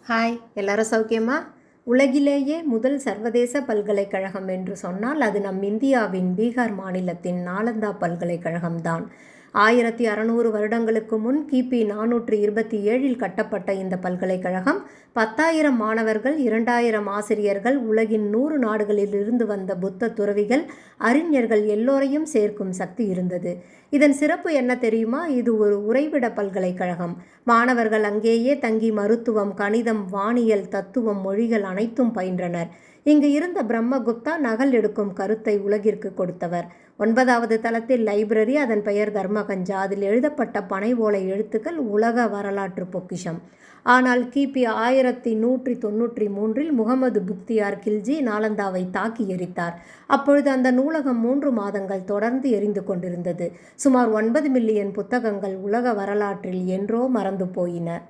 Hi, எல்லாரும் சௌக்கியமா? உலகிலேயே முதல் சர்வதேச பல்கலைக்கழகம் என்று சொன்னால் அது நம் இந்தியாவின் பீகார் மாநிலத்தின் நாலந்தா பல்கலைக்கழகம்தான். 1600 வருடங்களுக்கு முன் கிபி 427 கட்டப்பட்ட இந்த பல்கலைக்கழகம் 10,000 மாணவர்கள், 2000 ஆசிரியர்கள், உலகின் 100 நாடுகளிலிருந்து வந்த புத்த துறவிகள், அறிஞர்கள் எல்லோரையும் சேர்க்கும் சக்தி இருந்தது. இதன் சிறப்பு என்ன தெரியுமா? இது ஒரு உறைவிட பல்கலைக்கழகம். மாணவர்கள் அங்கேயே தங்கி மருத்துவம், கணிதம், வானியல், தத்துவம், மொழிகள் அனைத்தும் பயின்றனர். இங்கு இருந்த பிரம்மகுப்தா நகல் எடுக்கும் கருத்தை உலகிற்கு கொடுத்தவர். 9வது தளத்தில் லைப்ரரி, அதன் பெயர் தர்மகஞ்சா. அதில் எழுதப்பட்ட பனை ஓலை எழுத்துக்கள் உலக வரலாற்று பொக்கிஷம். ஆனால் கிபி 1193 முகமது புக்தியார் கில்ஜி நாலந்தாவை தாக்கி எரித்தார். அப்பொழுது அந்த நூலகம் 3 மாதங்கள் தொடர்ந்து எரிந்து கொண்டிருந்தது. சுமார் 9 மில்லியன் புத்தகங்கள் உலக வரலாற்றில் என்றோ மறந்து போயின.